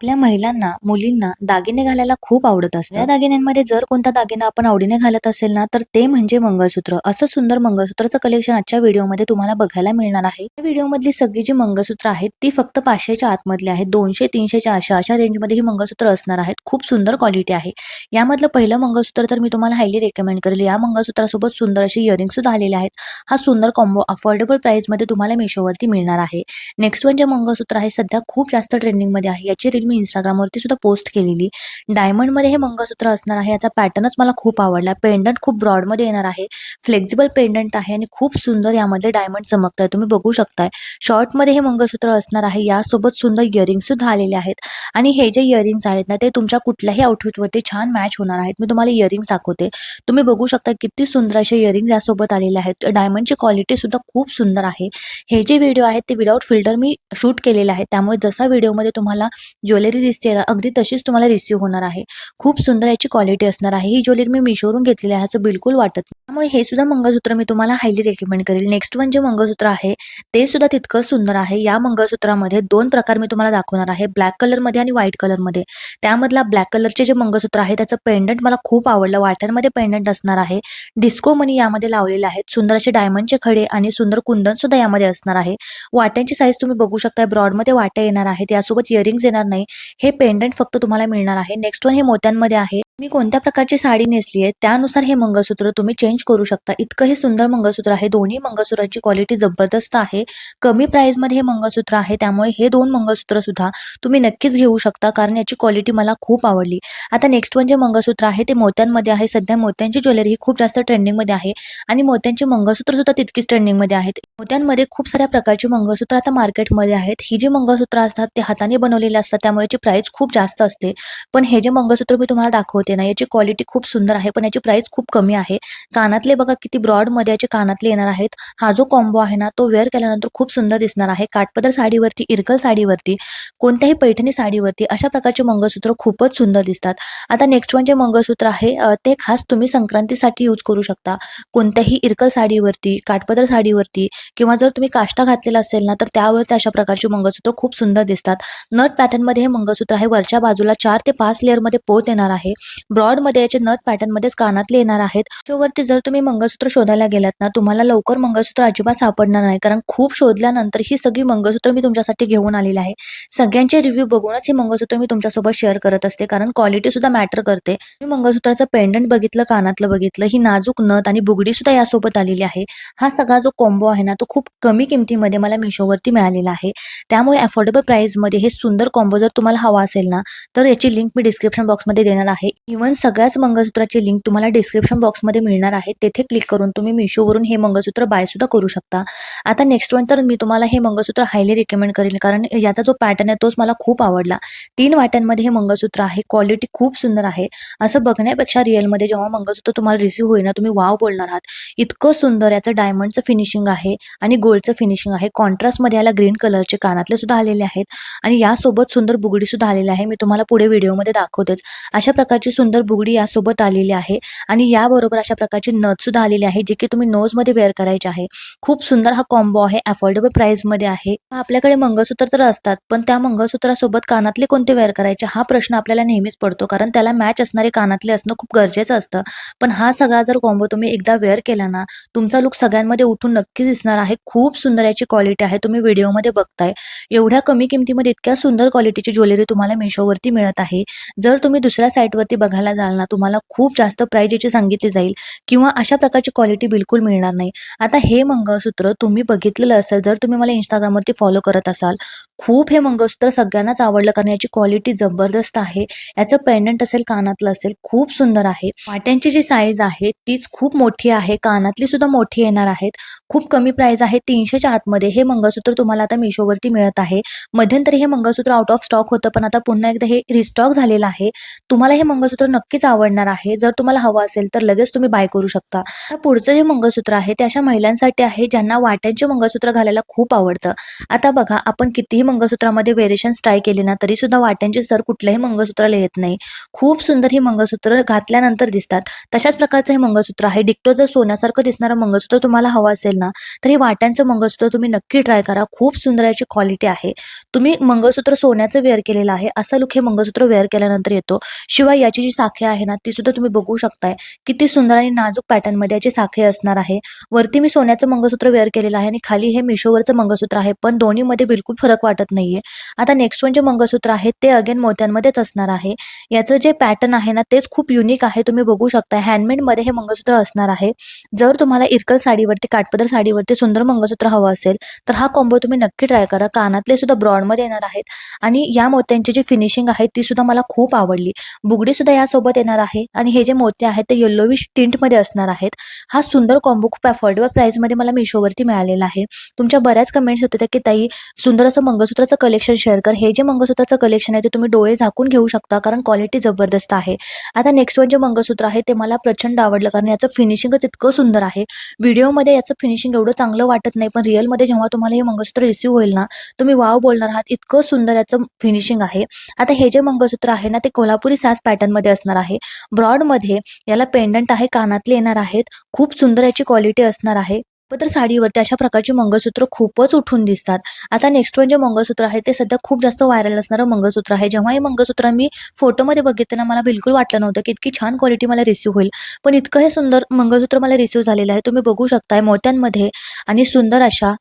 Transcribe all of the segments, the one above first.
आपल्या महिलांना, मुलींना दागिने घालायला खूप आवडत असतं. या दागिन्यांमध्ये जर कोणता दागिना आपण आवडीने घालत असेल ना, तर ते म्हणजे मंगळसूत्र. असं सुंदर मंगळसूत्राचं कलेक्शन आजच्या व्हिडिओमध्ये तुम्हाला बघायला मिळणार आहे. या व्हिडिओमधली सगळी जी मंगळसूत्र आहेत ती फक्त 500च्या आतमधली आहेत. 200, 300, 400 अशा रेंजमध्ये ही मंगळसूत्र असणार आहेत. खूप सुंदर क्वालिटी आहे. यामधलं पहिलं मंगळसूत्र तर मी तुम्हाला हायली रेकमेंड करेल. या मंगळसूत्रासोबत सुंदर असे इयरिंग सुद्धा आलेले आहेत. हा सुंदर कॉम्बो अफोर्डेबल प्राइसमध्ये तुम्हाला मिशोवरती मिळणार आहे. नेक्स्ट वन जे मंगळसूत्र आहे सध्या खूप जास्त ट्रेंडिंगमध्ये आहे. याची रील मी इंस्टाग्रामवरती सुद्धा पोस्ट केलेली. डायमंडमध्ये हे मंगळसूत्र असणार आहे. याचा पॅटर्नच मला खूप आवडला. पेंडंट खूप ब्रॉडमध्ये येणार आहे. फ्लेक्झिबल पेंडंट आहे आणि खूप सुंदर यामध्ये डायमंड चमकत आहे. तुम्ही बघू शकताय. शॉर्टमध्ये हे मंगळसूत्र असणार आहे. यासोबत सुंदर इयरिंग सुद्धा आलेले आहेत आणि हे जे इयरिंग्स आहेत ना ते तुमच्या कुठल्याही आउटफिटवरती छान मॅच होणार आहेत. मी तुम्हाला इयरिंग्स दाखवते. तुम्ही बघू शकता किती सुंदर असे इयरिंग्स यासोबत आलेले आहेत. डायमंडची क्वालिटी सुद्धा खूप सुंदर आहे. हे जे व्हिडिओ आहेत ते विदाऊट फिल्टर मी शूट केलेले आहे. त्यामुळे जसा व्हिडिओमध्ये तुम्हाला ज्वेलरी दिसते ना अगदी तशीच तुम्हाला रिसीव्ह होणार आहे. खूप सुंदर याची क्वालिटी असणार आहे. ही ज्वेलरी मी मिशोवरून घेतलेली आहे असं बिलकुल वाटत नाही. त्यामुळे हे सुद्धा मंगळसूत्र मी तुम्हाला हायली रेकमेंड करेल. नेक्स्ट वन जे मंगळसूत्र आहे ते सुद्धा तितकंच सुंदर आहे. या मंगळसूत्रामध्ये दोन प्रकार मी तुम्हाला दाखवणार आहे. ब्लॅक कलरमध्ये आणि व्हाईट कलरमध्ये. त्यामधला ब्लॅक कलरचे जे मंगळसूत्र आहे त्याचं पेंडंट मला खूप आवडलं. वाट्यांमध्ये पेंडंट असणार आहे. डिस्को मनी यामध्ये लावलेले आहेत. सुंदर असे डायमंडचे खडे आणि सुंदर कुंदन सुद्धा यामध्ये असणार आहे. वाट्यांची साईज तुम्ही बघू शकता. ब्रॉडमध्ये वाट्या येणार आहेत. यासोबत इयरिंग्स येणार नाही. हे पेंडंट फक्त तुम्हाला मिळणार आहे. नेक्स्ट वन हे मोत्यांमध्ये आहे. तुम्ही कोणत्या प्रकारची साडी नेसली आहे त्यानुसार हे मंगळसूत्र तुम्ही चेंज करू शकता. इतकं हे सुंदर मंगळसूत्र आहे. दोन्ही मंगळसूत्राची क्वालिटी जबरदस्त आहे. कमी प्राइसमध्ये हे मंगळसूत्र आहे. त्यामुळे हे दोन मंगळसूत्र सुद्धा तुम्ही नक्कीच घेऊ शकता कारण याची क्वालिटी मला खूप आवडली. आता नेक्स्ट वन जे मंगळसूत्र आहे ते मोत्यांमध्ये आहे. सध्या मोत्यांची ज्वेलरी ही खूप जास्त ट्रेंडिंगमध्ये आहे आणि मोत्यांची मंगळसूत्र सुद्धा तितकीच ट्रेंडिंगमध्ये आहेत. मोत्यांमध्ये खूप साऱ्या प्रकारची मंगळसूत्र आता मार्केटमध्ये आहेत. ही जी मंगळसूत्र असतात ते हाताने बनवलेले असतात त्यामुळे याची प्राइस खूप जास्त असते. पण हे जे मंगळसूत्र मी तुम्हाला दाखवते ना याची क्वालिटी खूप सुंदर आहे पण याची प्राइस खूप कमी आहे. कानातले बघा किती ब्रॉडमध्ये याचे कानातले येणार आहेत. हा जो कॉम्बो आहे ना तो वेअर केल्यानंतर खूप सुंदर दिसणार आहे. काठपदर साडीवरती, इरकल साडीवरती, कोणत्याही पैठणी साडीवरती अशा प्रकारचे मंगळसूत्र खूपच सुंदर दिसतात. आता नेक्स्ट वन जे मंगळसूत्र आहे ते खास तुम्ही संक्रांतीसाठी यूज करू शकता. कोणत्याही इरकल साडीवरती, काठपदर साडीवरती किंवा जर तुम्ही काष्टा घातलेला असेल ना तर त्यावरती अशा प्रकारचे मंगळसूत्र खूप सुंदर दिसतात. नथ पॅटर्नमध्ये हे मंगळसूत्र आहे. वरच्या बाजूला 4 ते 5 लेअरमध्ये पोत येणार आहे. ब्रॉडमध्ये याचे नथ पॅटर्नमध्येच कानातले येणार आहेत. त्यावरती जर तुम्ही मंगळसूत्र शोधायला गेलात ना तुम्हाला लवकर मंगळसूत्र अजिबात सापडणार नाही कारण खूप शोधल्यानंतर ही सगळी मंगळसूत्र मी तुमच्यासाठी घेऊन आलेली आहे. सगळ्यांचे रिव्ह्यू बघूनच हे मंगळसूत्र मी तुमच्यासोबत शेअर करत असते कारण क्वालिटी सुद्धा मॅटर करते. मी मंगळसूत्राचं पेंडंट बघितलं, कानातलं बघितलं, ही नाजूक नथ आणि बुगडी सुद्धा यासोबत आलेली आहे. हा सगळा जो कॉम्बो आहे ना तो खूप कमी किमतीमध्ये मला मिशोवरती मिळालेला आहे. त्यामुळे अफोर्डेबल प्राइसमध्ये हे सुंदर कॉम्बो जर तुम्हाला हवा असेल ना तर याची लिंक मी डिस्क्रिप्शन बॉक्समध्ये देणार आहे. इव्हन सगळ्याच मंगळसूत्राची लिंक तुम्हाला डिस्क्रिप्शन बॉक्समध्ये मिळणार आहे. तेथे क्लिक करून तुम्ही मिशोवरून हे मंगळसूत्र बाय सुद्धा करू शकता. आता नेक्स्ट वन तर मी तुम्हाला हे मंगळसूत्र हायली रिकमेंड करेल कारण याचा जो पॅटर्न आहे तोच मला खूप आवडला. 3 वाट्यांमध्ये हे मंगळसूत्र आहे. क्वालिटी खूप सुंदर आहे. असं बघण्यापेक्षा रिअलमध्ये जेव्हा मंगळसूत्र तुम्हाला रिसीव्ह होईल ना तुम्ही वाव बोलणार आहात. इतकं सुंदर याचं डायमंडचं फिनिशिंग आहे आणि गोल्डचं फिनिशिंग आहे. कॉन्ट्रास्टमध्ये याला ग्रीन कलरचे कानातले सुद्धा आलेले आहेत आणि यासोबत सुंदर बुगडी सुद्धा आलेली आहे. मी तुम्हाला पुढे व्हिडिओमध्ये दाखवतेच. अशा प्रकारची सुंदर बुगडी यासोबत आलेली आहे आणि याबरोबर अशा प्रकारची नथ सुद्धा आलेली आहे जी की तुम्ही नोजमध्ये वेअर करायची आहे. खूप सुंदर हा कॉम्बो आहे. अफोर्डेबल प्राइसमध्ये आहे. आपल्याकडे मंगळसूत्र तर असतात पण त्या मंगळसूत्रासोबत कानातले कोणते वेअर करायचे हा प्रश्न आपल्याला नेहमीच पडतो कारण त्याला मॅच असणारे कानातले असणं खूप गरजेचं असतं. पण हा सगळा जर कॉम्बो तुम्ही एकदा वेअर केला ना तुमचा लुक सगळ्यांमध्ये उठून नक्की दिसणार आहे. खूप सुंदर याची क्वालिटी आहे. तुम्ही व्हिडिओमध्ये बघताय. एवढ्या कमी किमतीमध्ये इतक्या सुंदर क्वालिटीची ज्वेलरी तुम्हाला मिशोवरती मिळत आहे. जर तुम्ही दुसऱ्या साईटवरती बघायला जाल ना तुम्हाला खूप जास्त प्राइस याची सांगितली जाईल किंवा अशा प्रकारची क्वालिटी बिलकुल मिळणार नाही. आता हे मंगळसूत्र तुम्ही बघितलेलं असेल जर तुम्ही मला इंस्टाग्रामवरती फॉलो करत असाल खूप हे मंगळसूत्र सगळ्यांनाच आवडलं कारण याची क्वालिटी जबरदस्त आहे. याचं पेंडंट असेल, कानातलं असेल खूप सुंदर आहे. वाट्यांची जी साईज आहे तीच खूप मोठी आहे. कानातली सुद्धा मोठी येणार आहेत. खूप कमी प्राइस आहे. 300च्या आतमध्ये हे मंगळसूत्र तुम्हाला आता मिशोवरती मिळत आहे. मध्यंतरी हे मंगळसूत्र आउट ऑफ स्टॉक होतं पण आता पुन्हा एकदा हे रिस्टॉक झालेलं आहे. तुम्हाला हे मंगळसूत्र मंगळसूत्र नक्कीच आवडणार आहे. जर तुम्हाला हवं असेल तर लगेच तुम्ही बाय करू शकता. आता पुढचं जे मंगळसूत्र आहे ते अशा महिलांसाठी आहे ज्यांना वाट्यांचे मंगळसूत्र घालायला खूप आवडतं. आता बघा, आपण कितीही मंगळसूत्रामध्ये व्हेरिएशन्स ट्राय केले ना तरी सुद्धा वाट्यांचे सर कुठल्याही मंगळसूत्राला येत नाही. खूप सुंदर ही मंगळसूत्र घातल्यानंतर दिसतात. तशाच प्रकारचं हे मंगळसूत्र आहे. डिक्टो जर सोन्यासारखं दिसणारं मंगळसूत्र तुम्हाला हवं असेल ना तर हे वाट्यांचं मंगळसूत्र तुम्ही नक्की ट्राय करा. खूप सुंदर याची क्वालिटी आहे. तुम्ही मंगळसूत्र सोन्याचं वेअर केलेलं आहे असा लुक हे मंगळसूत्र वेअर केल्यानंतर येतो. शिवाय याची जी साखळी आहे ना ती सुद्धा तुम्ही बघू शकताय. किती सुंदर आणि नाजूक पॅटर्न मध्ये याची साखळी असणार आहे. वरती मी सोन्याचं मंगळसूत्र वेअर केलेलं आहे आणि खाली हे मिशोवरचं मंगळसूत्र आहे, पण दोन्हीमध्ये बिलकुल फरक वाटत नाहीये. आता नेक्स्ट वन जे मंगळसूत्र आहे ते अगेन मोत्यांमध्येच असणार आहे. याचं जे पॅटर्न आहे ना तेच खूप युनिक आहे. तुम्ही बघू शकता हँडमेड मध्ये हे मंगळसूत्र असणार आहे. जर तुम्हाला इरकल साडीवरती, काठपदर साडीवरती सुंदर मंगळसूत्र हवं असेल तर हा कॉम्बो तुम्ही नक्की ट्राय करा. कानातले सुद्धा ब्रॉड मध्ये येणार आहेत आणि या मोत्यांची जी फिनिशिंग आहे ती सुद्धा मला खूप आवडली. बुगडी सुद्धा यासोबत येणार आहे आणि हे जे मोते आहेत ते येल्लोविश टिंट मध्ये असणार आहेत. हा सुंदर कॉम्बो खूप अफोर्डेबल प्राइस मध्ये मला मिशोवरती मिळालेला आहे. तुमच्या बऱ्याच कमेंट्स होत्या की ताई सुंदर असं मंगळसूत्राचं कलेक्शन शेअर कर. हे जे मंगळसूत्राचं कलेक्शन आहे ते तुम्ही डोळे झाकून घेऊ शकता कारण क्वालिटी जबरदस्त आहे. आता नेक्स्ट वन जे मंगळसूत्र आहे ते मला प्रचंड आवडलं कारण याचं फिनिशिंगच इतकं सुंदर आहे. व्हिडिओमध्ये याचं फिनिशिंग एवढं चांगलं वाटत नाही, पण रिअलमध्ये जेव्हा तुम्हाला हे मंगळसूत्र रिसीव्ह होईल ना तुम्ही वाव बोलणार आहात. इतकं सुंदर याचं फिनिशिंग आहे. आता हे जे मंगळसूत्र आहे ना ते कोल्हापुरी साज पॅटर्न मध्ये असणार आहे. ब्रॉड मध्ये याला पेंडंट आहे, कानातले येणार आहेत. खूप सुंदर याची क्वालिटी असणार आहे. तर साडीवरती अशा प्रकारची मंगळसूत्र खूपच उठून दिसतात. आता नेक्स्ट वन जे मंगळसूत्र आहे ते सध्या खूप जास्त व्हायरल असणारं मंगळसूत्र आहे. जेव्हा हे मंगळसूत्र मी फोटोमध्ये बघितलं ना मला बिलकुल वाटलं नव्हतं की इतकी छान क्वालिटी मला रिसीव्ह होईल, पण इतकं हे सुंदर मंगळसूत्र मला रिसीव्ह झालेलं आहे. तुम्ही बघू शकताय मोत्यांमध्ये आणि सुंदर अशा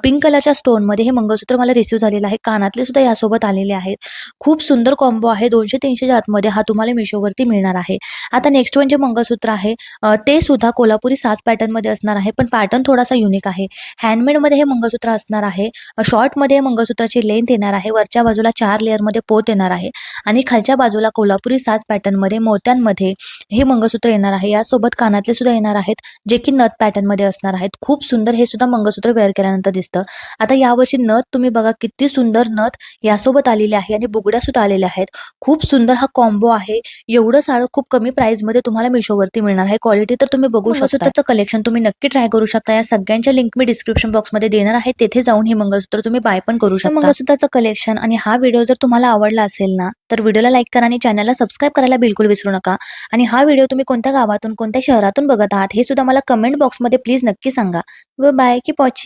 पिंक कलरच्या स्टोनमध्ये हे मंगळसूत्र मला रिसीव्ह झालेलं आहे. कानातले सुद्धा यासोबत आलेले आहेत. खूप सुंदर कॉम्बो आहे. 200-300 आतमध्ये हा तुम्हाला मिशोवरती मिळणार आहे. आता नेक्स्ट वन जे मंगळसूत्र आहे ते सुद्धा कोल्हापुरी साज पॅटर्न मध्ये असणार आहे, पण पॅटर्न थोडासा युनिक आहे. हँडमेड मध्ये हे मंगळसूत्र असणार आहे. शॉर्ट मध्ये मंगळसूत्राची लेंथ येणार आहे. वरच्या बाजूला 4 लेअर मध्ये पोत येणार आहे आणि खालच्या बाजूला कोल्हापुरी साज पॅटर्न मध्ये मोत्यांमध्ये हे मंगळसूत्र येणार आहे. यासोबत कानातले सुद्धा येणार आहेत जे की नथ पॅटर्न मध्ये असणार आहेत. खूप सुंदर हे सुद्धा मंगळसूत्र वेअर केल्यानंतर दिसतं. आता यावर्षी नथ तुम्ही बघा किती सुंदर नथ यासोबत आलेली आहे आणि बुगड्या सुद्धा आलेल्या आहेत. खूप सुंदर हा कॉम्बो आहे. एवढं सारं खूप कमी प्राइस मध्ये तुम्हाला मिशोवरती मिळणार आहे. क्वालिटी तर तुम्ही बघू शकता. त्याचं कलेक्शन तुम्ही नक्की ट्राय करू शकता. या सगळ्यांच्या लिंक मी डिस्क्रिप्शन बॉक्स मध्ये देणार आहे. तेथे जाऊन हे मंगळसूत्र तुम्ही बाय पण करू शकता. मंगळसूत्राचं कलेक्शन आणि हा व्हिडिओ जर तुम्हाला आवडला असेल ना तर व्हिडिओला लाईक करा आणि चॅनलला सबस्क्राईब करायला बिलकुल विसरू नका. आणि हा व्हिडिओ तुम्ही कोणत्या गावातून, कोणत्या शहरातून बघत आहात हे सुद्धा मला कमेंट बॉक्समध्ये प्लीज नक्की सांगा. Bye, keep watching.